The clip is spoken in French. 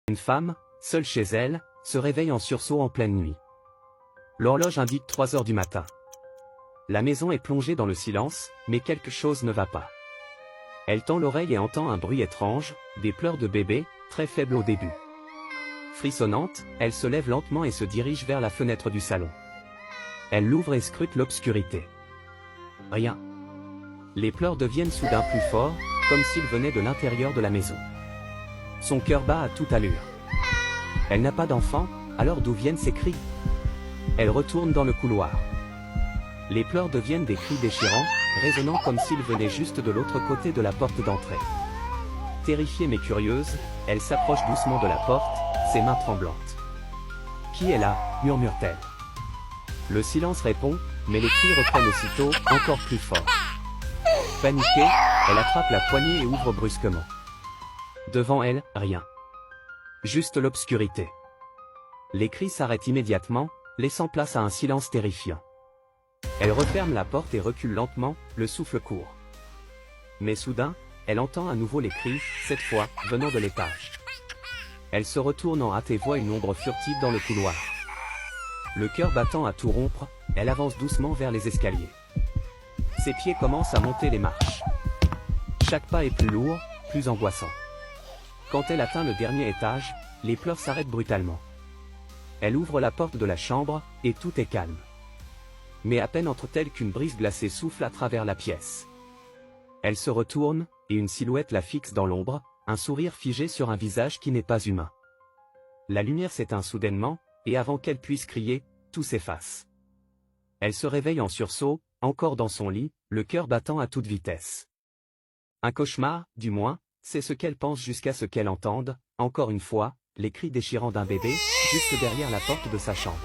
Une femme, seule chez elle, se réveille en sursaut en pleine nuit. L'horloge indique 3 heures du matin. La maison est plongée dans le silence, mais quelque chose ne va pas. Elle tend l'oreille et entend un bruit étrange, des pleurs de bébé, très faibles au début. Frissonnante, elle se lève lentement et se dirige vers la fenêtre du salon. Elle l'ouvre et scrute l'obscurité. Rien. Les pleurs deviennent soudain plus forts, comme s'ils venaient de l'intérieur de la maison. Son cœur bat à toute allure. Elle n'a pas d'enfant, alors d'où viennent ces cris? Elle retourne dans le couloir. Les pleurs deviennent des cris déchirants, résonnant comme s'ils venaient juste de l'autre côté de la porte d'entrée. Terrifiée mais curieuse, elle s'approche doucement de la porte, ses mains tremblantes. « Qui est là ?» murmure-t-elle. Le silence répond, mais les cris reprennent aussitôt, encore plus fort. Paniquée, elle attrape la poignée et ouvre brusquement. Devant elle, rien. Juste l'obscurité. Les cris s'arrêtent immédiatement, laissant place à un silence terrifiant. Elle referme la porte et recule lentement, le souffle court. Mais soudain, elle entend à nouveau les cris, cette fois, venant de l'étage. Elle se retourne en hâte et voit une ombre furtive dans le couloir. Le cœur battant à tout rompre, elle avance doucement vers les escaliers. Ses pieds commencent à monter les marches. Chaque pas est plus lourd, plus angoissant. Quand elle atteint le dernier étage, les pleurs s'arrêtent brutalement. Elle ouvre la porte de la chambre, et tout est calme. Mais à peine entre-t-elle qu'une brise glacée souffle à travers la pièce. Elle se retourne, et une silhouette la fixe dans l'ombre, un sourire figé sur un visage qui n'est pas humain. La lumière s'éteint soudainement, et avant qu'elle puisse crier, tout s'efface. Elle se réveille en sursaut, encore dans son lit, le cœur battant à toute vitesse. Un cauchemar, du moins, c'est ce qu'elle pense jusqu'à ce qu'elle entende, encore une fois, les cris déchirants d'un bébé, juste derrière la porte de sa chambre.